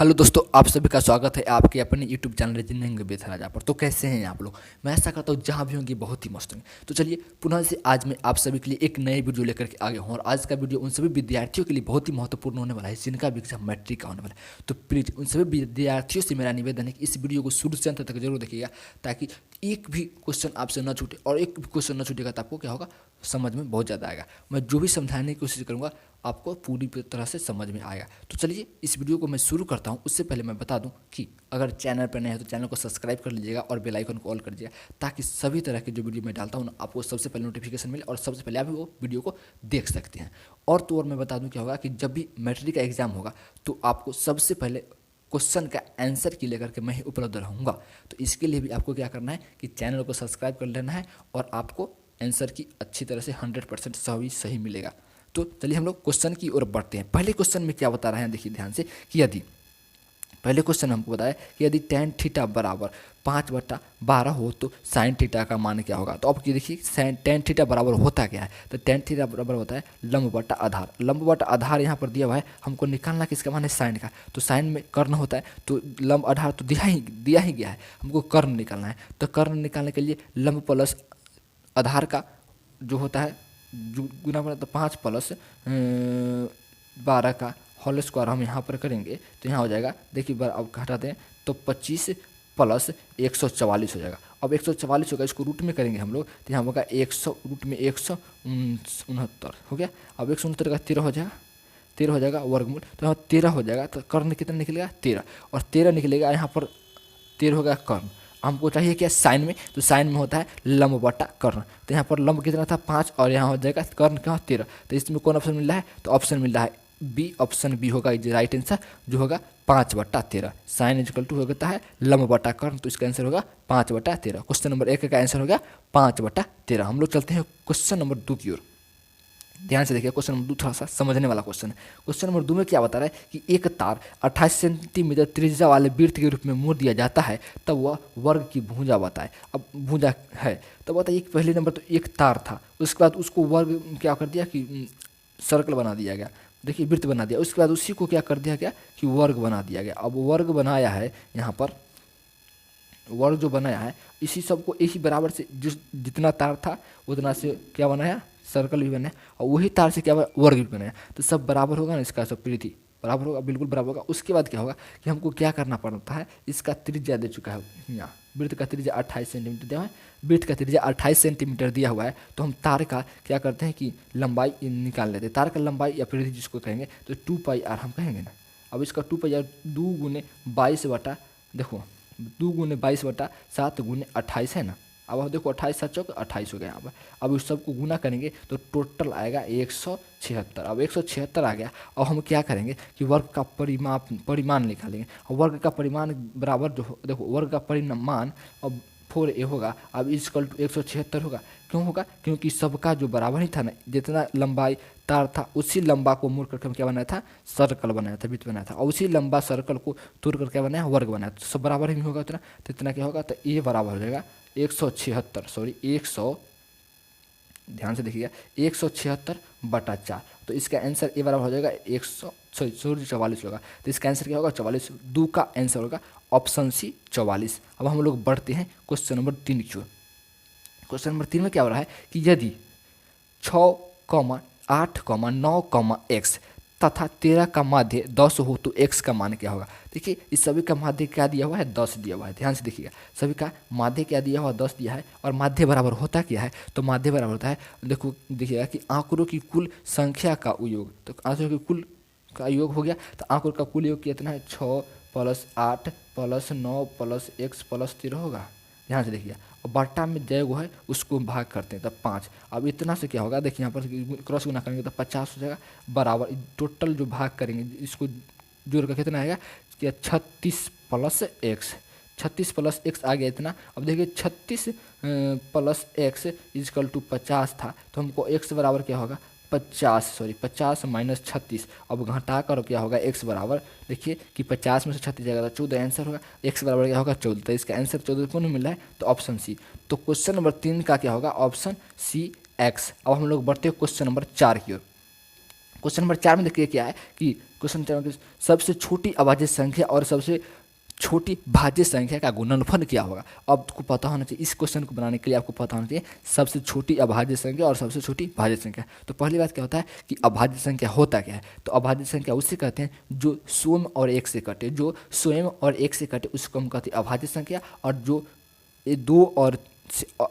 Hello दोस्तों, आप सभी का स्वागत है आपके अपने यूट्यूब चैनल रीजनिंग विद राजा पर। तो कैसे हैं आप लोग? मैं ऐसा करता हूँ जहाँ भी होंगे बहुत ही मस्त होंगे। तो चलिए पुनः से आज मैं आप सभी के लिए एक नई वीडियो लेकर के आ गया हूँ और आज का वीडियो उन सभी विद्यार्थियों के लिए बहुत ही महत्वपूर्ण होने वाला है जिनका भी एग्जाम मैट्रिक का होने वाला है। तो प्लीज़ उन सभी विद्यार्थियों से मेरा निवेदन है कि इस वीडियो को शुरू से अंत तक जरूर देखिएगा ताकि एक भी क्वेश्चन आपसे न छूटे, और एक भी क्वेश्चन न छूटेगा तो आपको क्या होगा, समझ में बहुत ज़्यादा आएगा। मैं जो भी समझाने की कोशिश करूँगा आपको पूरी तरह से समझ में आएगा। तो चलिए इस वीडियो को मैं शुरू करता हूँ। उससे पहले मैं बता दूं कि अगर चैनल पर नए हैं तो चैनल को सब्सक्राइब कर लीजिएगा और बेल आइकन को ऑल कर दीजिएगा ताकि सभी तरह के जो वीडियो मैं डालता हूँ ना आपको सबसे पहले नोटिफिकेशन मिले और सबसे पहले आप वो वीडियो को देख सकते हैं। और तो और मैं बता दूँ क्या होगा कि जब भी मैट्रिक का एग्जाम होगा तो आपको सबसे पहले क्वेश्चन का आंसर की लेकर के मैं ही उपलब्ध रहूँगा। तो इसके लिए भी आपको क्या करना है कि चैनल को सब्सक्राइब कर लेना है और आपको आंसर की अच्छी तरह से 100% सही मिलेगा। तो चलिए हम लोग क्वेश्चन की ओर बढ़ते हैं। पहले क्वेश्चन में क्या बता रहे हैं देखिए ध्यान से कि यदि पहले क्वेश्चन हमको बताया कि यदि tan थीटा बराबर 5/12 हो तो sin थीटा का मान क्या होगा। तो अब ये देखिए tan थीटा बराबर होता क्या है। तो tan थीटा बराबर होता है लंब बटा आधार। लंब बटा आधार यहाँ पर दिया हुआ है, हमको निकालना किसका मान है, साइन का। तो साइन में कर्ण होता है तो लंब आधार तो दिया ही गया है, हमको कर्ण निकालना है। तो कर्ण निकालने के लिए लंब प्लस आधार का जो होता है जो गुना पड़ा तो 5+12 का होल स्क्वायर हम यहाँ पर करेंगे तो यहाँ हो जाएगा, देखिए अब घटाते हैं तो 25 + 144 हो जाएगा। अब 144 होगा, इसको रूट में करेंगे हम लोग तो यहाँ होगा 100 रूट में 169 हो गया। अब 169 का 13 हो जाएगा, 13 हो जाएगा वर्गमूल, तो यहाँ 13 हो जाएगा। तो कर्ण कितना निकलेगा 13, और 13 निकलेगा यहाँ पर 13 होगा कर्ण। हमको चाहिए क्या, साइन में। तो साइन में होता है लंब बटा कर्ण। तो यहाँ पर लंब कितना था 5 और यहाँ हो जाएगा कर्ण क्या 13। तो इसमें कौन ऑप्शन मिल रहा है, तो ऑप्शन मिल रहा है बी। ऑप्शन बी होगा राइट आंसर, जो होगा 5/13। साइन इजकल टू होता है लंब बटा कर्ण, तो इसका आंसर होगा 5/13। क्वेश्चन नंबर 1 का आंसर होगा 5/13। हम लोग चलते हैं क्वेश्चन नंबर 2 की ओर। ध्यान से देखिए क्वेश्चन नंबर 2 थोड़ा सा समझने वाला क्वेश्चन है। क्वेश्चन नंबर 2 में क्या बता रहा है कि एक तार 28 सेंटीमीटर त्रिज्या वाले वृत्त के रूप में मोड़ दिया जाता है तब वह वर्ग की भुजा बताए। अब भुजा है तो बताइए पहले नंबर तो एक तार था, उसके बाद उसको वर्ग क्या कर दिया कि सर्कल बना दिया गया, देखिए वृत्त बना दिया। उसके बाद उसी को क्या कर दिया गया कि वर्ग बना दिया गया। अब वर्ग बनाया है, यहाँ पर वर्ग जो बनाया है इसी सबको एक ही बराबर से जितना तार था उतना से क्या बनाया, सर्कल भी बनाया, और वही तार से क्या वर्ग भी बनाया। तो सब बराबर होगा ना, इसका सब परिधि बराबर होगा, बिल्कुल बराबर होगा। उसके बाद क्या होगा कि हमको क्या करना पड़ता है, इसका त्रिज्या दे चुका है यहाँ, वृत्त का त्रिज्या 28 सेंटीमीटर दिया हुआ है, वृत्त का त्रिज्या 28 सेंटीमीटर दिया हुआ है। तो हम तार का क्या करते हैं कि लंबाई निकाल लेते हैं। तार का लंबाई या परिधि जिसको कहेंगे तो 2πr हम कहेंगे ना। अब इसका 2πr 2 × 22 बटा, देखो 2 × 22 बटा 7 × 28 है ना। अब देखो 28×7 = 28 हो गया यहाँ पर। अब इस सबको गुना करेंगे तो टोटल आएगा 176। अब 176 आ गया। अब हम क्या करेंगे कि वर्ग का परिमाण निकालेंगे। और वर्ग का परिमाण बराबर जो देखो वर्ग का परिमाण अब 4a होगा। अब इक्वल टू 176 होगा। क्यों होगा, क्योंकि सबका जो बराबर ही था ना, जितना लंबाई तार था उसी लंबा को मोड़ करके हम क्या बनाया था, सर्कल बनाया था, वृत्त बनाया था। और उसी लंबा सर्कल को तोड़ कर क्या बनाया, वर्ग बनाया। तो सब बराबर ही होगा उतना, तो इतना क्या होगा, तो ये बराबर हो जाएगा 176 सॉरी 100, ध्यान से देखिएगा 176/4। तो इसका आंसर ए बराबर हो जाएगा 44 होगा। तो इसका आंसर क्या होगा 44। 2 का आंसर होगा ऑप्शन सी 44। अब हम लोग बढ़ते हैं क्वेश्चन नंबर 3 की ओर। क्वेश्चन नंबर 3 में क्या हो रहा है कि यदि 6, 8, 9, x तथा 13 का माध्य 10 हो तो x का मान क्या होगा। देखिए इस सभी का माध्य क्या दिया हुआ है, 10 दिया हुआ है। ध्यान से देखिएगा सभी का माध्य क्या दिया हुआ, 10 दिया है। और माध्य बराबर होता क्या है, तो माध्य बराबर होता है, देखो देखिएगा कि आंकड़ों की कुल संख्या का योग। तो आंकड़ों की कुल का योग हो गया, तो आंकड़ों का कुल योग कितना है, 6 + 8 + 9 + x + 13 होगा। ध्यान से देखिए, और बट्टा में जय गो है उसको भाग करते हैं तब 5। अब इतना से क्या होगा, देखिए यहाँ पर क्रॉस गुना करेंगे तो 50 हो जाएगा बराबर। टोटल जो भाग करेंगे इसको जोड़ कर कितना आएगा कि 36 + x, 36 + x आ गया इतना। अब देखिए 36 + x = 50 था, तो हमको x बराबर क्या होगा 50 - 36। अब घटा कर क्या होगा x बराबर, देखिए कि 50 में से 36 जाएगा तो 14 आंसर होगा। x बराबर क्या होगा 14। तो इसका आंसर 14 कौन मिल रहा है, तो ऑप्शन सी। तो क्वेश्चन नंबर 3 का क्या होगा, ऑप्शन सी x। अब हम लोग बढ़ते हैं क्वेश्चन नंबर 4 की ओर। क्वेश्चन नंबर 4 में देखिए क्या है कि क्वेश्चन 4 में सबसे छोटी अभाज्य संख्या और सबसे छोटी भाज्य संख्या का गुणनफल क्या होगा। अब आपको पता होना चाहिए, इस क्वेश्चन को बनाने के लिए आपको पता होना चाहिए सबसे छोटी अभाज्य संख्या और सबसे छोटी भाज्य संख्या। तो पहली बात क्या होता है कि अभाज्य संख्या होता क्या है। तो अभाज्य संख्या उसे कहते हैं जो स्वयं और एक से कटे, जो स्वयं और एक से कटे उसको हम कहते हैं अभाज्य संख्या। और जो ये दो और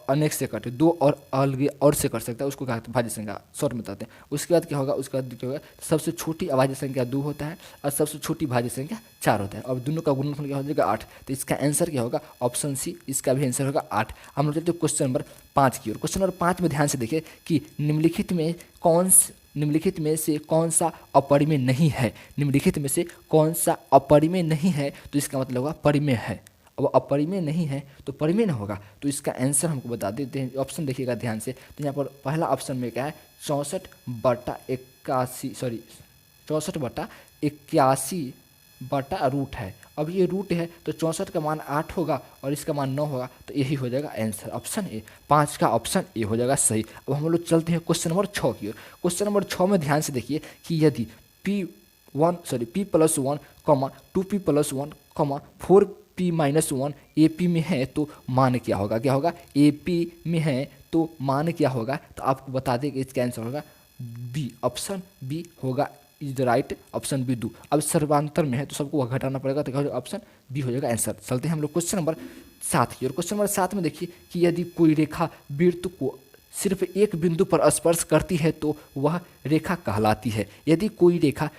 अनेक से कटे, दो और अलग और से कर सकता है उसको कहते हैं भाज्य संख्या, शॉर्ट में बताते हैं। उसके बाद क्या होगा, उसके बाद क्या होगा, सबसे छोटी अभाज्य संख्या 2 होता है और सबसे छोटी भाज्य संख्या 4 होता है। और दोनों का गुणनफल क्या हो जाएगा 8। तो इसका आंसर क्या होगा, ऑप्शन सी, इसका भी आंसर होगा 8। हम लोग चलते हैं क्वेश्चन नंबर 5 की ओर। क्वेश्चन नंबर 5 में ध्यान से देखिए कि निम्नलिखित में से कौन सा अपरिमेय नहीं है। निम्नलिखित में से कौन सा अपरिमेय नहीं है, तो इसका मतलब होगा परिमेय है। अब अपरिमेय नहीं है तो परिमेय न होगा, तो इसका आंसर हमको बता देते हैं। ऑप्शन देखिएगा ध्यान से, तो यहाँ पर पहला ऑप्शन में क्या है 64/81 रूट है। अब ये रूट है तो 64 का मान 8 होगा और इसका मान 9 होगा, तो यही हो जाएगा आंसर, ऑप्शन ए, 5 का ऑप्शन ए हो जाएगा सही। अब हम लोग चलते हैं क्वेश्चन नंबर 6 की ओर। क्वेश्चन नंबर 6 में ध्यान से देखिए कि यदि p+1, 2p+1, 4p-1 AP में है तो मान क्या होगा। क्या होगा, AP में है तो मान क्या होगा, तो आपको बता दें कि इसका आंसर होगा बी, ऑप्शन बी होगा is the right, option B 2। अब सर्वांतर में है तो सबको घटाना पड़ेगा, तो क्या होगा, ऑप्शन बी हो जाएगा आंसर। चलते हैं हम लोग क्वेश्चन नंबर 7 की ओर। क्वेश्चन नंबर 7 में देखिए कि यदि कोई रेखा वृत्त को सिर्फ एक बिंदु पर स्पर्श करती है तो वह रेखा कहलाती है। यदि कोई रेखा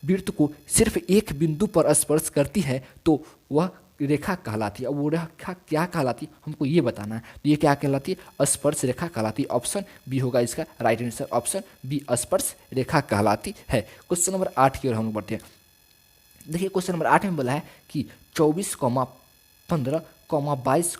वृत्त को सिर्फ एक बिंदु पर स्पर्श करती है तो वह रेखा कहलाती है। अब वो रेखा क्या कहलाती है हमको ये बताना है, तो ये क्या कहलाती है, स्पर्श रेखा कहलाती है। ऑप्शन बी होगा इसका राइट आंसर, ऑप्शन बी स्पर्श रेखा कहलाती है। क्वेश्चन नंबर 8 की ओर हम लोग बढ़ते हैं। देखिए क्वेश्चन नंबर 8 में बोला है कि 24, 15, 22,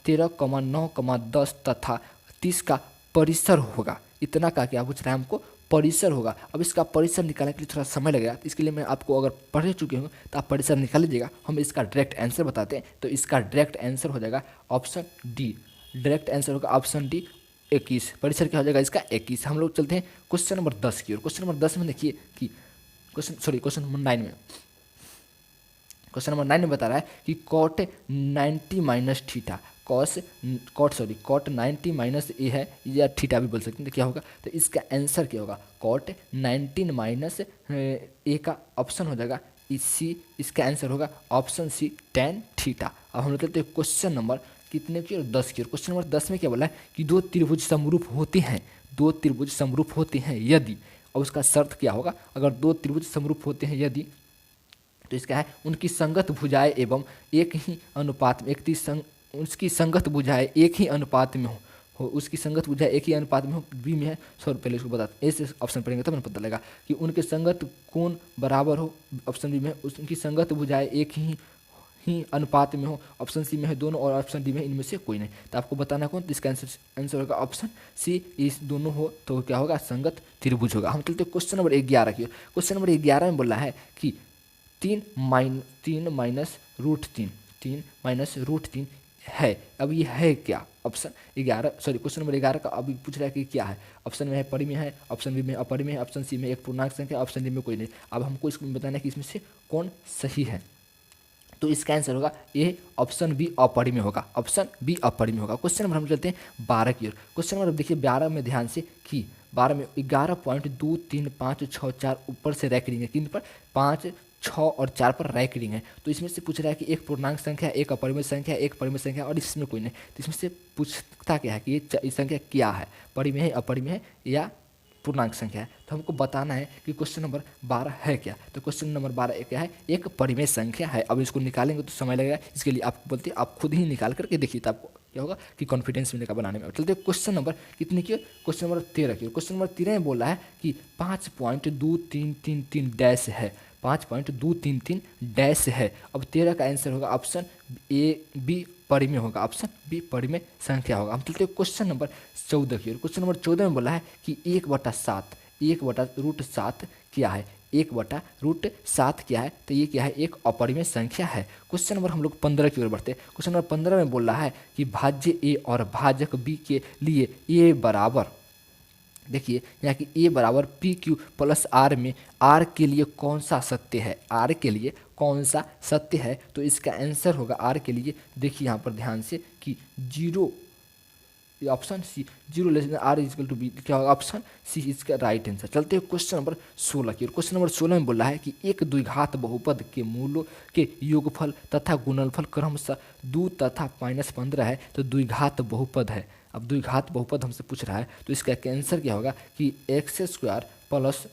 13, 9, 10 तथा 30 का परिसर होगा। इतना का क्या पूछ रहा है हमको, परिसर होगा। अब इसका परिसर निकालने के लिए थोड़ा समय लगेगा, तो इसके लिए मैं आपको अगर पढ़ चुके होंगे तो आप परिसर निकाल लीजिएगा। हम इसका डायरेक्ट आंसर बताते हैं, तो इसका डायरेक्ट आंसर हो जाएगा ऑप्शन डी। डायरेक्ट आंसर होगा ऑप्शन डी 21। परिसर क्या हो जाएगा इसका 21। हम लोग चलते हैं क्वेश्चन नंबर 10 की ओर। क्वेश्चन नंबर 10 में देखिए कि क्वेश्चन नंबर 9 में, क्वेश्चन नंबर 9 में बता रहा है कि cot 90 minus theta, cot 90 minus a है या थीटा भी बोल सकते हैं, तो क्या होगा, तो इसका आंसर क्या होगा, cot 19 माइनस ए का ऑप्शन हो जाएगा सी, इसका आंसर होगा ऑप्शन सी tan थीटा। अब हम लोग चलते हैं क्वेश्चन नंबर कितने की और 10 की ओर। क्वेश्चन नंबर 10 में क्या बोला है कि दो त्रिभुज समरूप होते हैं यदि, और उसका शर्त क्या होगा, अगर दो त्रिभुज समरूप होते हैं यदि, तो इसका है उनकी संगत भुजाएं एवं एक ही अनुपात में, उसकी संगत भुजाएं एक ही अनुपात में हो, उसकी संगत भुजाएं एक ही अनुपात में हो, बी में है। पहले उसको बताते हैं, ऐसे ऑप्शन पढ़ेंगे तब पता लगेगा कि उनके संगत कोण बराबर हो, ऑप्शन बी में उनकी संगत भुजाएं एक ही अनुपात में हो, ऑप्शन सी में है दोनों, और ऑप्शन डी में इनमें से कोई नहीं। तो आपको बताना कौन, तो इसका आंसर होगा ऑप्शन सी, इस दोनों हो तो क्या होगा, संगत त्रिभुज होगा। हम चलते क्वेश्चन नंबर 11 की। क्वेश्चन नंबर 11 में बोला है कि 3 माइनस रूट 3 है। अब ये है क्या, ऑप्शन 11 क्वेश्चन नंबर 11 का अभी पूछ रहा है कि क्या है। ऑप्शन में है परिमेय है, ऑप्शन बी में अपरिमेय है, ऑप्शन सी में एक पूर्णांक संख्या, ऑप्शन डी में कोई नहीं। अब हमको इसको बताना है कि इसमें से कौन सही है, तो इसका आंसर होगा ए, ऑप्शन बी अपरिमेय होगा, ऑप्शन बी अपरिमेय होगा। क्वेश्चन नंबर हम चलते हैं 12 की ओर। क्वेश्चन नंबर देखिए 12 में ध्यान से कि 12 में 11.235564 ऊपर से रैंकिंग है, किन पर, 5, 6 और 4 पर रैंकिंग है। तो इसमें से पूछ रहा है कि एक पूर्णांक संख्या, एक अपरिमेय संख्या, एक परिमेय संख्या, और इसमें कोई नहीं। तो इसमें से पूछता क्या है कि ये संख्या क्या है, परिमेय है, अपरिमेय है या पूर्णांक संख्या है। तो हमको बताना है कि क्वेश्चन नंबर 12 है क्या। तो क्वेश्चन नंबर 12 क्या है, एक परिमेय संख्या है। अब इसको निकालेंगे तो समय लगेगा, इसके लिए आपको बोलते हैं आप खुद ही निकाल करके देखिए, तो आपको क्या होगा कि कॉन्फिडेंस मिलेगा बनाने में। चलते क्वेश्चन नंबर कितने की, क्वेश्चन नंबर 13 की। क्वेश्चन नंबर 13 में बोला है कि 5.2333 डैश है, 5.233 डैश है। अब 13 का आंसर होगा ऑप्शन ए, बी परिमेय होगा, ऑप्शन बी परिमेय संख्या होगा। हम चलते हैं क्वेश्चन नंबर 14 की ओर। क्वेश्चन नंबर 14 में बोला है कि 1/7 क्या है, 1/7 क्या है, तो ये क्या है, एक अपरिमेय संख्या है। क्वेश्चन नंबर हम लोग 15 की ओर बढ़ते हैं। क्वेश्चन नंबर 15 में बोला है कि भाज्य ए और भाजक बी के लिए ए बराबर देखिए यहाँ कि ए बराबर पी क्यू प्लस आर में आर के लिए कौन सा सत्य है, आर के लिए कौन सा सत्य है, तो इसका आंसर होगा आर के लिए, देखिए यहाँ पर ध्यान से कि zero, option C, zero less than or equal to B, क्या होगा, ऑप्शन सी इसका राइट आंसर। चलते हैं क्वेश्चन नंबर 16 की। क्वेश्चन नंबर 16 में बोला है कि एक द्विघात बहुपद के मूलों के योगफल तथा गुणनफल क्रमशः 2 तथा -15 है, तो द्विघात बहुपद है। अब द्विघात बहुपद हमसे पूछ रहा है, तो इसका आंसर क्या होगा कि x square plus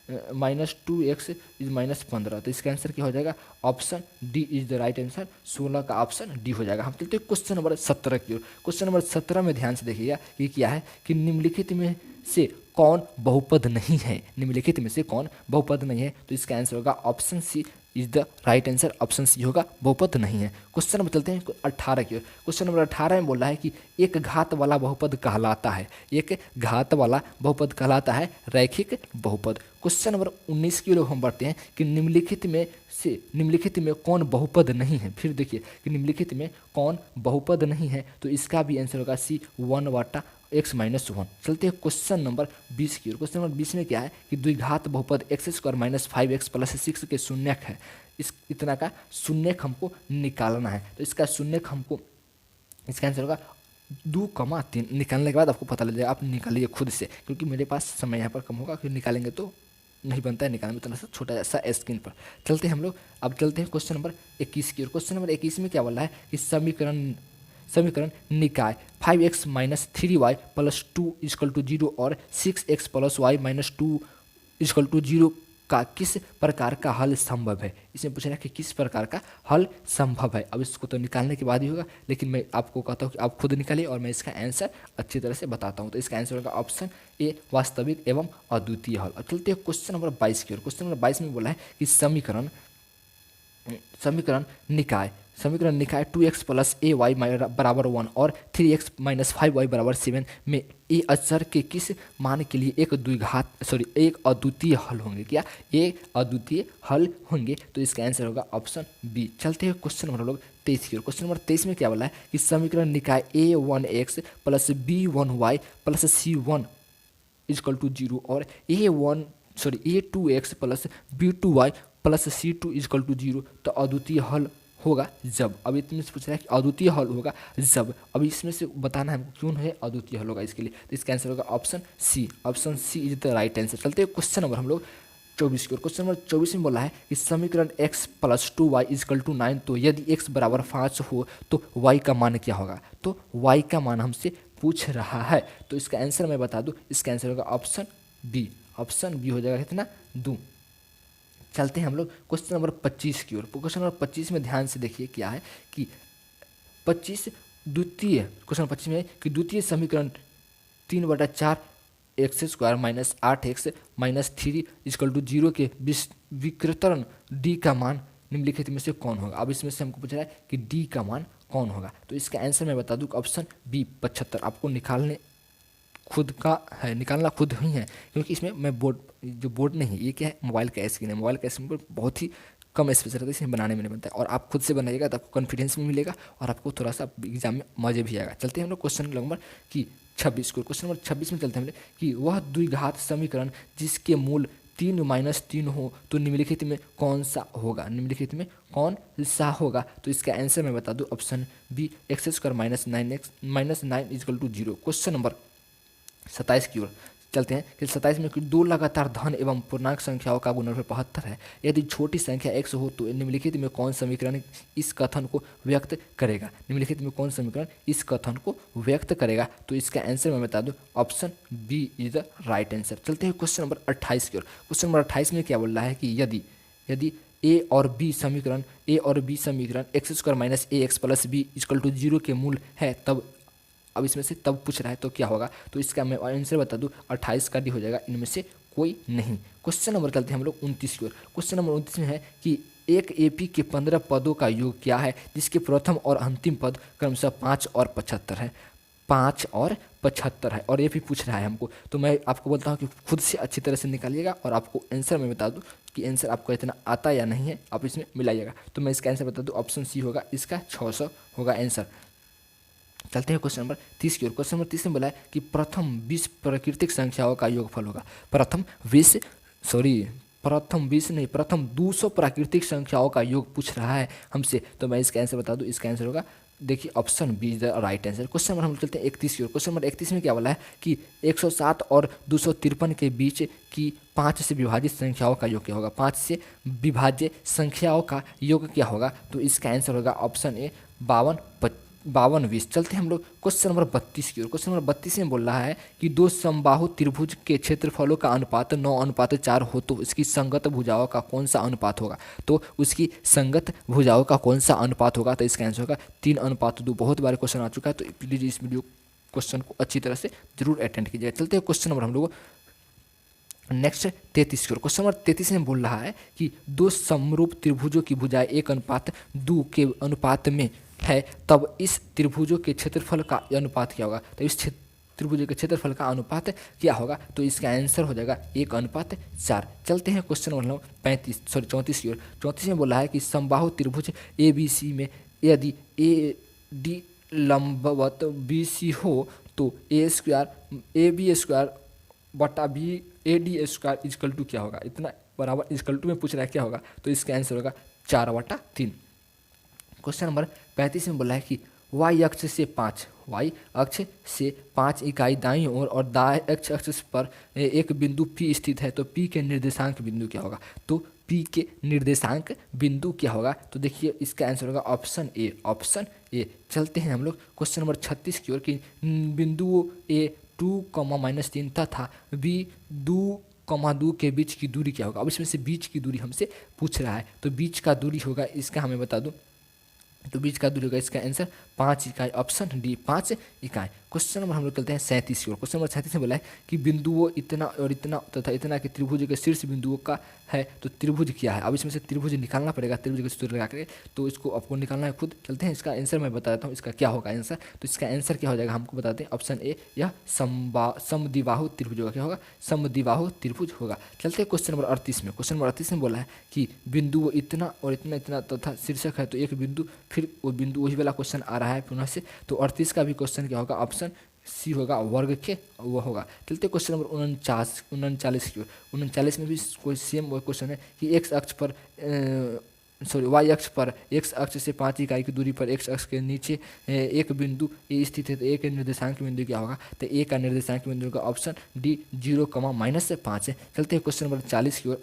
-2x is -15, तो इसका आंसर क्या हो जाएगा, option D is the right answer. 16 का ऑप्शन डी हो जाएगा। हम चलते हैं क्वेश्चन नंबर 17 की ओर। क्वेश्चन नंबर 17 में ध्यान से देखिएगा कि क्या है कि निम्नलिखित में से कौन बहुपद नहीं है, निम्नलिखित में से कौन बहुपद नहीं है, तो इसका आंसर होगा option C is the right answer, option C होगा, बहुपद नहीं है। क्वेश्चन नंबर चलते हैं 18 की ओर। क्वेश्चन नंबर 18 में बोल रहा है कि एक घात वाला बहुपद कहलाता है, एक घात वाला बहुपद कहलाता है रैखिक बहुपद। क्वेश्चन नंबर 19 की ओर हम बढ़ते हैं कि निम्नलिखित में कौन बहुपद नहीं है। फिर देखिए कि निम्नलिखित में कौन बहुपद नहीं है, तो इसका भी आंसर होगा सी 1/x-1। चलते हैं क्वेश्चन नंबर 20 की ओर। क्वेश्चन नंबर 20 में क्या है कि द्विघात बहुपद x² - 5x + 6 के शून्यक है, इस इतना का शून्यक हमको निकालना है, तो इसका शून्यक हमको, इसका आंसर होगा 2,3। निकालने के बाद आपको पता लग जाएगा, आप निकालिए खुद से, क्योंकि मेरे पास समय यहाँ पर कम होगा, क्योंकि निकालेंगे तो नहीं बनता है निकालने में, इतना सा छोटा सा स्क्रीन पर। चलते हैं हम लोग, अब चलते हैं क्वेश्चन नंबर 21 की ओर। क्वेश्चन नंबर 21 में क्या बोला है कि समीकरण निकाय 5x - 3y + 2 = 0 और 6x + y - 2 = 0 का किस प्रकार का हल संभव है। इसमें पूछ रहा है कि किस प्रकार का हल संभव है। अब इसको तो निकालने के बाद ही होगा, लेकिन मैं आपको कहता हूँ कि आप खुद निकालिए और मैं इसका आंसर अच्छी तरह से बताता हूँ। तो इसका आंसर होगा ऑप्शन ए, वास्तविक एवं अद्वितीय हल। अब चलते हैं क्वेश्चन नंबर 22 की ओर। क्वेश्चन नंबर 22 में बोला है कि समीकरण निकाय 2x + ay = 1 और 3x - 5y = 7 में ए अचर के किस मान के लिए एक अद्वितीय हल होंगे, क्या एक अद्वितीय हल होंगे, तो इसका आंसर होगा ऑप्शन बी। चलते हैं क्वेश्चन नंबर 23 की ओर। क्वेश्चन नंबर 23 में क्या बोला है कि समीकरण निकाय a1x + b1y + c1 = 0 और a2x + b2y + c2 = 0, तो अद्वितीय हल होगा जब, अब इसमें से पूछ रहा है कि अद्वितीय हल होगा जब, अब इसमें से बताना है हमको क्यों है अद्वितीय हल होगा इसके लिए, तो इसका आंसर होगा option C, option C is the right answer. चलते हैं क्वेश्चन नंबर हम लोग 24 की ओर। क्वेश्चन नंबर 24 में बोला है कि समीकरण x + 2y = 9, तो यदि x = 5 हो तो y का मान क्या होगा, तो y का मान हमसे पूछ रहा है, तो इसका आंसर मैं बता दूं, इसका आंसर होगा ऑप्शन बी, ऑप्शन बी हो जाएगा कितना 2। चलते हैं हम लोग क्वेश्चन नंबर 25 की ओर। क्वेश्चन नंबर 25 में ध्यान से देखिए क्या है कि 25 द्वितीय, क्वेश्चन नंबर 25 में कि द्वितीय समीकरण 3/4 x² - 8x - 3 = 0 के विकृतन d का मान निम्नलिखित में से कौन होगा। अब इसमें से हमको पूछ रहा है कि d का मान कौन होगा, तो इसका आंसर मैं बता दूं ऑप्शन बी 75। आपको निकालना खुद ही है, क्योंकि इसमें मैं बोर्ड नहीं, ये क्या है मोबाइल का स्क्रीन है, मोबाइल का स्क्रीन पर बहुत ही कम स्पेस रहता है, इसमें बनाने में नहीं बनता है, और आप खुद से बनाइएगा तो आपको कॉन्फिडेंस भी मिलेगा और आपको थोड़ा सा एग्जाम में मजे भी आएगा। चलते हैं हम लोग क्वेश्चन नंबर 26 को। क्वेश्चन नंबर 26 में चलते हैं हम लोग कि वह द्विघात समीकरण जिसके मूल 3 - 3 हो तो निम्नलिखित में कौन सा होगा, निम्नलिखित में कौन सा होगा, तो इसका आंसर मैं बता दूं option B x² - 9x - 9 = 0। Question number 27 की ओर चलते हैं कि 27 में कि 2 लगातार धन एवं पूर्णांक संख्याओं का गुणनफल 75 है, यदि छोटी संख्या x हो तो निम्नलिखित में कौन समीकरण इस कथन को व्यक्त करेगा, निम्नलिखित में कौन समीकरण इस कथन को व्यक्त करेगा, तो इसका आंसर मैं बता दूं option B is the right answer. चलते हैं क्वेश्चन नंबर 28 की ओर। क्वेश्चन नंबर 28 में क्या बोल रहा है कि यदि a और b समीकरण x² - ax + b = 0 के मूल है, तब, अब इसमें से तब पूछ रहा है तो क्या होगा, तो इसका मैं आंसर बता दूं 28 का डी हो जाएगा, इनमें से कोई नहीं। क्वेश्चन नंबर चलते हैं हम लोग 29 की ओर। क्वेश्चन नंबर 29 में है कि एक एपी के 15 पदों का योग क्या है जिसके प्रथम और अंतिम पद क्रमशः 5 और 75 है, 5 और 75 है, और ये भी पूछ रहा है हमको, तो मैं आपको बोलता हूँ कि खुद से अच्छी तरह से निकालिएगा और आपको आंसर मैं बता दूं कि आंसर आपको इतना आता या नहीं है, आप इसमें मिलाइएगा, तो मैं इसका आंसर बता दूं ऑप्शन सी होगा, इसका 600 होगा आंसर। चलते हैं क्वेश्चन नंबर 30 की ओर। क्वेश्चन नंबर 30 में बोला है कि प्रथम 20 प्राकृतिक संख्याओं का योगफल होगा। प्रथम 200 प्राकृतिक संख्याओं का योग पूछ रहा है हमसे, तो मैं इसका आंसर बता दूं। इसका आंसर होगा, देखिए option B is the right answer. Question number हम चलते हैं 31 की ओर। क्वेश्चन नंबर 31 में क्या बोला है कि 107 और 253 के बीच की 5 से विभाजित संख्याओं का योग क्या होगा। 5 से विभाज्य संख्याओं का योग क्या होगा, तो इसका आंसर होगा ऑप्शन ए 52 20। चलते हैं हम लोग क्वेश्चन नंबर 32 की ओर। क्वेश्चन नंबर 32 में बोल रहा है कि दो समबाहु त्रिभुज के क्षेत्रफलों का अनुपात 9:4 हो तो इसकी संगत भुजाओं का कौन सा अनुपात होगा। तो उसकी संगत भुजाओं का कौन सा अनुपात होगा, तो इसका आंसर होगा 3:2। बहुत बार क्वेश्चन आ चुका है, तो प्लीज इस वीडियो क्वेश्चन को अच्छी तरह से जरूर अटेंड कीजिएगा। चलते हैं क्वेश्चन नंबर हम लोग नेक्स्ट 33 की ओर। क्वेश्चन नंबर 33 में बोल रहा है कि दो समरूप त्रिभुजों की भुजाएं 1:2 के अनुपात में है, तब इस त्रिभुजों के क्षेत्रफल का अनुपात क्या होगा। तो इस त्रिभुजों के क्षेत्रफल का अनुपात क्या होगा, तो इसका आंसर हो जाएगा 1:4। चलते हैं क्वेश्चन नंबर 34 की ओर। 34 में बोला है कि समबाहु त्रिभुज ABC में यदि AD लंबवत BC हो तो AB² बटा AD² इजकल टू क्या होगा। इतना बराबर इजकल टू में पूछ रहा है क्या होगा, तो इसका आंसर होगा 4/3। क्वेश्चन नंबर 35 में बोला है कि y अक्ष से 5 इकाई दाईं ओर और दाएं अक्ष पर एक बिंदु P स्थित है, तो P के निर्देशांक बिंदु क्या होगा। तो P के निर्देशांक बिंदु क्या होगा, तो देखिए इसका आंसर होगा ऑप्शन ए। चलते हैं हम लोग क्वेश्चन नंबर 36 की ओर कि बिंदुओं A 2, -3 तथा B 2, 2 के बीच की दूरी क्या होगा। अब इसमें से बीच की दूरी हमसे पूछ रहा है, तो बीच का दूरी होगा, इसका हमें बता दूं, तो बीच का दूरी होगा इसका आंसर 5 इकाई, ऑप्शन डी 5 इकाई। क्वेश्चन नंबर हम लोग चलते हैं 37 की ओर। क्वेश्चन नंबर 37 में बोला है कि बिंदुओं इतना और इतना तथा इतना के त्रिभुज के शीर्ष बिंदुओं का है, तो त्रिभुज क्या है। अब इसमें से त्रिभुज निकालना पड़ेगा, त्रिभुज के सूत्र लगा के, तो इसको आपको निकालना है खुद। चलते हैं, इसका आंसर मैं बता देता हूँ इसका क्या होगा आंसर। तो इसका आंसर क्या हो जाएगा हमको बताते हैं, ऑप्शन ए, यह समद्विबाहु त्रिभुज होगा। क्या होगा, समद्विबाहु त्रिभुज होगा। चलते हैं क्वेश्चन नंबर 38 में। क्वेश्चन नंबर 38 में बोला है कि बिंदु इतना और इतना इतना तथा शीर्षक है, तो एक बिंदु, फिर वो बिंदु वही वाला क्वेश्चन आ रहा है पुनः से। तो 38 का भी क्वेश्चन क्या होगा, ऑप्शन सी होगा, वर्ग के वो होगा। चलते क्वेश्चन नंबर 39 की ओर। 39 में भी कोई सेम क्वेश्चन है कि एक्स अक्ष पर वाई अक्ष पर एक्स अक्ष से 5 इकाई की दूरी पर एक्स अक्ष के नीचे एक बिंदु ए स्थित है, तो ए के निर्देशांक बिंदु क्या होगा। तो ए का निर्देशांक बिंदु का ऑप्शन डी 0, -5 है। चलते हैं क्वेश्चन नंबर 40 की ओर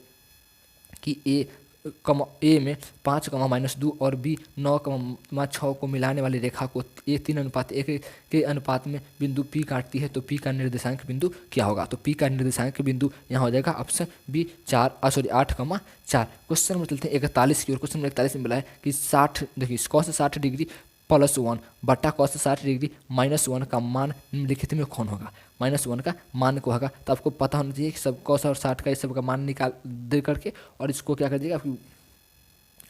कि ए में 5, -2 और B 9, 6 को मिलाने वाली रेखा को ए 3:1 के अनुपात में बिंदु P काटती है, तो P का निर्देशांक बिंदु क्या होगा। तो P का निर्देशांक बिंदु यहाँ हो जाएगा ऑप्शन बी 8,4। क्वेश्चन में चलते हैं 41 की ओर। क्वेश्चन नंबर 41 में बोला है कि 60, देखिए cos 60 डिग्री +1 बटा cos 60 डिग्री -1 का मान निम्नलिखित में कौन होगा। -1 का मान को होगा, तो आपको पता होना चाहिए कि सब cos और 60 का इस सब का मान निकाल दे करके, और इसको क्या कर दीजिएगा,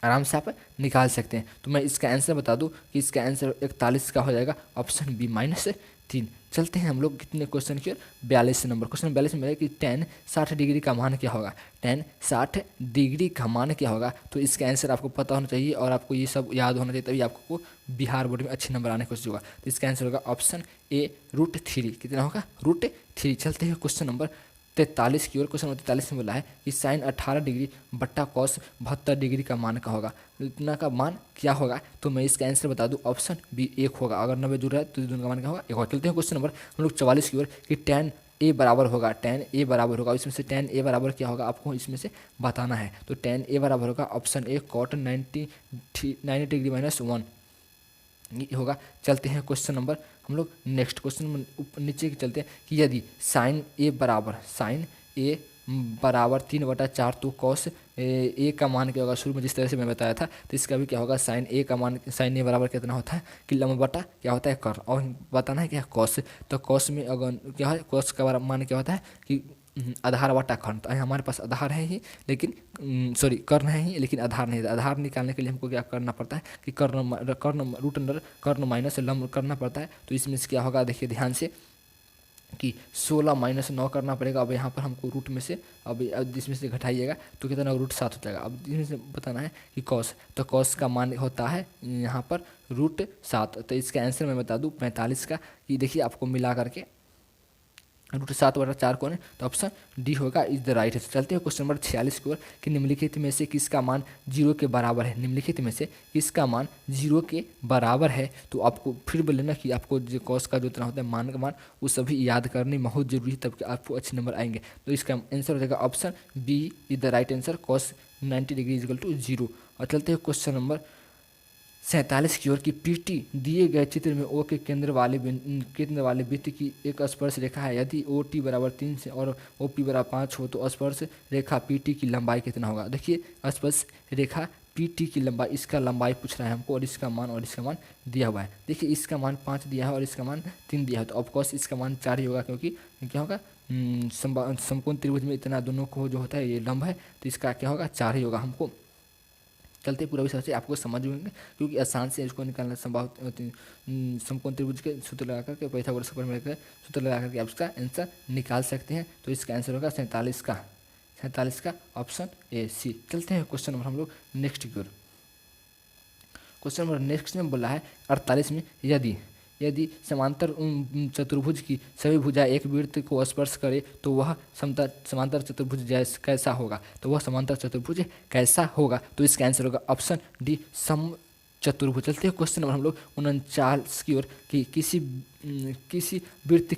आराम से आप निकाल सकते हैं। तो मैं इसका आंसर बता दूं कि इसका आंसर 41 का हो जाएगा, ऑप्शन बी -3। चलते हैं हम लोग कितने क्वेश्चन की ओर, 42 नंबर। क्वेश्चन 42 में है कि tan 60 डिग्री का मान क्या होगा। tan 60 डिग्री का मान क्या होगा, तो इसका आंसर आपको पता होना चाहिए और आपको ये सब याद होना चाहिए, तभी आपको बिहार बोर्ड में अच्छे नंबर आने की कोशिश होगा। तो इसका आंसर होगा ऑप्शन ए √3। कितना होगा, √3। चलते हैं क्वेश्चन नंबर 43 की ओर। क्वेश्चन नंबर 43 में बोला है कि sin 18 डिग्री बट्टा cos 72 डिग्री का मान क्या होगा। इतना का मान क्या होगा, तो मैं इसका आंसर बता दूं, ऑप्शन बी 1 होगा। अगर 90 जुड़ रहा है तो दोनों का मान क्या होगा, 1 होगा। चलते हैं क्वेश्चन नंबर हम लोग 44 की ओर कि tan A बराबर होगा। इसमें से tan A बराबर क्या होगा आपको इसमें से बताना है। तो tan A बराबर होगा ऑप्शन ए cot 90 डिग्री -1 ये होगा। चलते हैं क्वेश्चन नंबर हम लोग नेक्स्ट क्वेश्चन नीचे की चलते हैं कि यदि sin A बराबर 3/4 तो cos A का मान क्या होगा। शुरू में जिस तरह से मैं बताया था, तो इसका भी क्या होगा, sin A बराबर कितना होता है कि लंब बटा क्या होता है कर्ण, और बताना है क्या cos। तो cos में अगर क्या है, cos का मान क्या होता है कि आधार बटा कर्ण। तो हमारे पास आधार है ही, लेकिन कर्ण है ही, लेकिन आधार नहीं है। आधार निकालने के लिए हमको क्या करना पड़ता है कि कर्ण माइनस लंब करना पड़ता है। तो इसमें से क्या होगा, देखिए ध्यान से कि 16 माइनस 9 करना पड़ेगा। अब यहाँ पर हमको रूट में से अब जिसमें से घटाइएगा तो कितना रूट 7 हो जाएगा। अब जिसमें से बताना है कि कॉस, तो कॉस का मान होता है यहाँ पर रूट 7। तो इसका आंसर मैं बता दूँ 45 का, कि देखिए आपको मिला करके √7/4 कौन है, तो ऑप्शन डी होगा इज द राइट। चलते हैं क्वेश्चन नंबर 46 की ओर कि निम्नलिखित में से किसका मान 0 के बराबर है। निम्नलिखित में से किसका मान 0 के बराबर है, तो आपको फिर बोले ना कि आपको जो कॉस का जो इतना होता है मान का मान वो सभी याद करनी बहुत जरूरी है, तब आपको अच्छे नंबर आएंगे। तो इसका आंसर हो जाएगा option B is the right answer, cos 90 degree is equal to 0। और चलते हैं क्वेश्चन नंबर 47 की ओर की पीटी दिए गए चित्र में ओ के केंद्र वाले वृत्त की एक स्पर्श रेखा है। यदि ओ टी बराबर 3 से और ओ पी बराबर 5 हो तो स्पर्श रेखा पी टी की लंबाई कितना होगा। देखिए स्पर्श रेखा पी टी की लंबाई, इसका लंबाई पूछ रहा है हमको, और इसका मान दिया हुआ है। देखिए इसका मान 5 दिया है और इसका मान 3 दिया है, तो ऑफकोर्स इसका मान 4 ही होगा, क्योंकि क्या होगा समकोण त्रिभुज में इतना दोनों को जो होता है ये लंब है, तो इसका क्या होगा 4 ही होगा। हमको चलते पूरा विषय से आपको समझ होंगे, क्योंकि आसान से इसको निकालना संभव समकोण त्रिभुज के सूत्र लगा करके पाइथागोरस का प्रमेय का सूत्र लगा करके आप इसका आंसर निकाल सकते हैं। तो इसका आंसर होगा 47 का ऑप्शन ए सी। चलते हैं क्वेश्चन नंबर हम लोग नेक्स्ट की ओर। क्वेश्चन नंबर नेक्स्ट में बोला है 48 में, यदि समांतर चतुर्भुज की सभी भुजाएं एक वृत्त को स्पर्श करे तो वह समांतर चतुर्भुज कैसा होगा। तो वह समांतर चतुर्भुज कैसा होगा, तो इसका आंसर होगा ऑप्शन डी सम चतुर्भुज। चलते हैं क्वेश्चन नंबर हम लोग 49 की ओर कि किसी वृत्त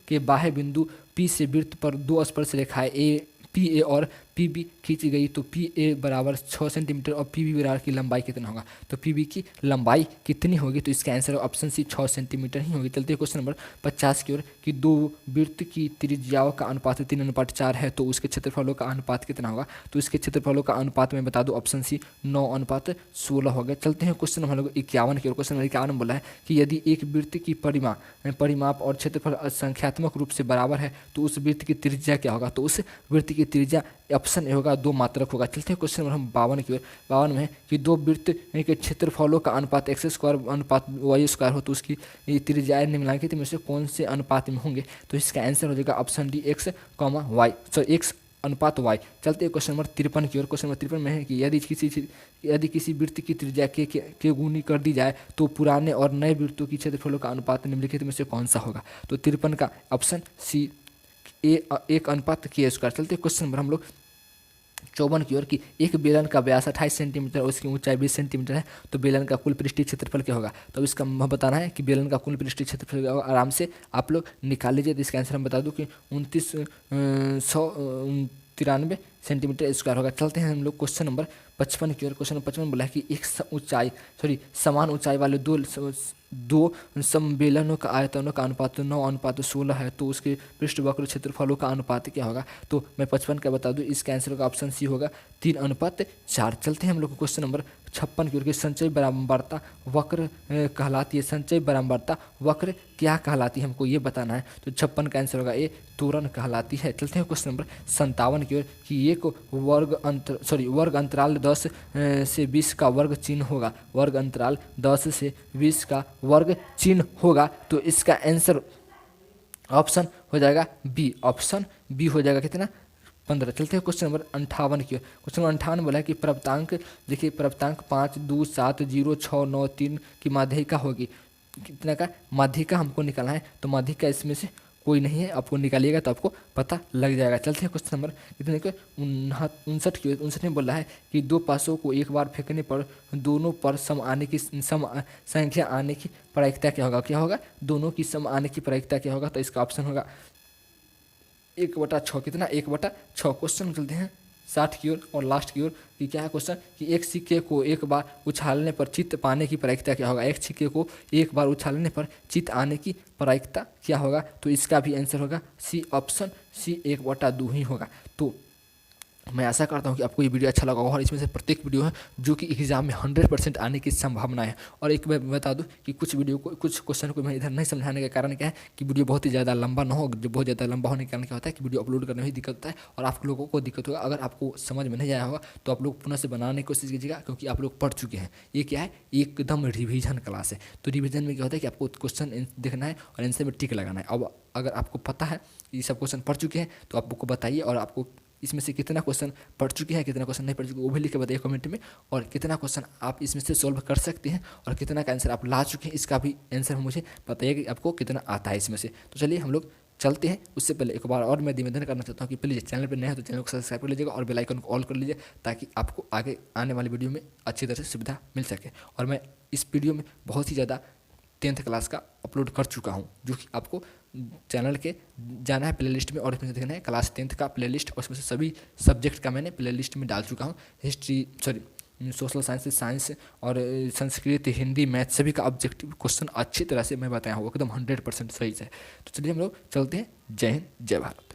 के बाह्य बिंदु P से वृत्त पर दो स्पर्श रेखाएं पी ए और पी बी खींची गई, तो पी ए बराबर 6 सेंटीमीटर और पी बी बराबर की लंबाई कितना होगा। तो पी बी की लंबाई कितनी होगी, तो इसका आंसर ऑप्शन सी 6 सेंटीमीटर ही होगी। चलते हैं क्वेश्चन नंबर 50 की ओर कि दो वृत्त की त्रिज्याओं का अनुपात 3:4 है, तो उसके क्षेत्रफलों का अनुपात कितना होगा। तो इसके क्षेत्रफलों का अनुपात मैं बता दूं ऑप्शन सी 9:16 हो गया। चलते हैं क्वेश्चन नंबर 51 की ओर। क्वेश्चन नंबर 51 में बोला है कि यदि एक वृत्त की परिमाप और क्षेत्रफल संख्यात्मक रूप से बराबर है तो उस वृत्त की त्रिज्या क्या होगा। तो उस वृत्त की त्रिज्या ऑप्शन ए होगा 2 मात्रक होगा। चलते हैं क्वेश्चन नंबर हम 52 की ओर। 52 में है कि दो वृत्त के क्षेत्रफलों का अनुपात x² अनुपात y² हो तो उसकी त्रिज्याएं निम्नलिखित में से कौन से अनुपात में होंगे। तो इसका आंसर हो जाएगा option D x, y, x अनुपात y। चलते हैं क्वेश्चन नंबर 53 की ओर। क्वेश्चन नंबर 53 में है कि यदि किसी वृत्त की त्रिज्या के गुनी कर दी जाए तो पुराने और नए वृत्तों की क्षेत्रफलों का अनुपात निम्नलिखित में से कौन सा होगा। तो 53 का ऑप्शन सी 1:k²। चलते क्वेश्चन नंबर हम लोग 54 की ओर की एक बेलन का व्यास 28 सेंटीमीटर और उसकी ऊंचाई 20 सेंटीमीटर है, तो बेलन का कुल पृष्ठीय क्षेत्रफल क्या होगा। तो इसका बताना है कि बेलन का कुल पृष्ठीय क्षेत्रफल क्या होगा, आराम से आप लोग निकाल लीजिए। तो इसका आंसर हम बता दूं कि 2993 सेंटीमीटर स्क्वायर होगा। चलते हैं हम लोग क्वेश्चन नंबर 55 की ओर। क्वेश्चन नंबर 55 बोला है कि एक समान ऊंचाई वाले दो समबेलनों का आयतनों का अनुपात 9:16 है, तो उसके पृष्ठवक्र क्षेत्रफलों का अनुपात क्या होगा। तो मैं 55 का बता दूं, इसका आंसर होगा ऑप्शन सी होगा 3:4। चलते हैं हम लोग क्वेश्चन नंबर 56 की ओर। संचय बारंबारता वक्र कहलाती है। संचय बारंबारता वक्र क्या कहलाती है, हमको ये बताना है। तो 56 का आंसर होगा ए त्वरण कहलाती है। चलते हैं क्वेश्चन नंबर 57 की ओर कि एक वर्ग अंतराल 10 से 20 का वर्ग चिन्ह होगा। वर्ग अंतराल 10 से 20 का वर्ग चिन्ह होगा, तो इसका आंसर ऑप्शन हो जाएगा बी। ऑप्शन बी हो जाएगा कितना 15। चलते हैं क्वेश्चन नंबर 58 की। क्वेश्चन नंबर 58 बोला है कि प्रवृत्तांक देखिए, प्रवृत्तांक 5, 2, 7, 0, 6, 9, 3 की माध्यिका होगी। कितना का माध्यिका हमको निकालना है, तो माध्यिका इसमें से कोई नहीं है, आपको निकालिएगा तो आपको पता लग जाएगा। चलते हैं क्वेश्चन नंबर कितने के 59 की। 59 में बोला है कि दो पासों को एक बार फेंकने पर दोनों पर सम संख्या आने की प्रायिकता क्या होगा। दोनों की सम आने की प्रायिकता क्या होगा। तो इसका ऑप्शन होगा 1/6। कितना 1/6। क्वेश्चन चलते हैं 60 की ओर और लास्ट की ओर कि क्या है क्वेश्चन कि एक सिक्के को एक बार उछालने पर चित्त पाने की प्रायिकता क्या होगा। एक सिक्के को एक बार उछालने पर चित्त आने की प्रायिकता क्या होगा। तो इसका भी आंसर होगा सी। ऑप्शन सी 1/2 ही होगा। तो मैं आशा करता हूं कि आपको ये वीडियो अच्छा लगा होगा और इसमें से प्रत्येक वीडियो है जो कि एग्जाम में 100% आने की संभावना है। और एक मैं बता दूं कि कुछ क्वेश्चन को मैं इधर नहीं समझाने का कारण क्या है कि वीडियो बहुत ही ज़्यादा लंबा ना हो। जो बहुत ज़्यादा लंबा होने के कारण क्या होता है कि वीडियो अपलोड करने में दिक्कत होता है और आप लोगों को दिक्कत होगा। अगर आपको समझ में नहीं आया होगा तो आप लोग पुनः से बनाने की कोशिश कीजिएगा, क्योंकि आप लोग पढ़ चुके हैं। ये क्या है, एकदम रिविजन क्लास है। तो रिविजन में क्या होता है कि आपको क्वेश्चन देखना है और आंसर में टिक लगाना है। अब अगर आपको पता है ये सब क्वेश्चन पढ़ चुके हैं तो आप बुक को बताइए, और आपको इसमें से कितना क्वेश्चन पढ़ चुके हैं, कितना क्वेश्चन नहीं पढ़ चुके वो भी लिख के बताइए कमेंट में, और कितना क्वेश्चन आप इसमें से सॉल्व कर सकते हैं और कितना का आंसर आप ला चुके हैं इसका भी आंसर मुझे बताइए कि आपको कितना आता है इसमें से। तो चलिए हम लोग चलते हैं। उससे पहले एक बार और मैं निवेदन करना चाहता हूँ कि प्लीज़ चैनल पर नए हो तो चैनल को सब्सक्राइब कर लीजिएगा और बेल आइकन को ऑल कर लीजिए, ताकि आपको आगे आने वाली वीडियो में अच्छी तरह से सुविधा मिल सके। और मैं इस वीडियो में बहुत ही ज़्यादा 10th क्लास का अपलोड कर चुका हूँ, जो कि आपको चैनल के जाना है प्लेलिस्ट में और इसमें से देखना है क्लास 10th का प्लेलिस्ट, और उसमें से सभी सब्जेक्ट का मैंने प्लेलिस्ट में डाल चुका हूँ। हिस्ट्री, सॉरी, सोशल साइंस और संस्कृत, हिंदी, मैथ सभी का ऑब्जेक्टिव क्वेश्चन अच्छी तरह से मैं बताया हूँ, एकदम 100% सही से। तो चलिए हम लोग चलते हैं। जय हिंद, जय भारत।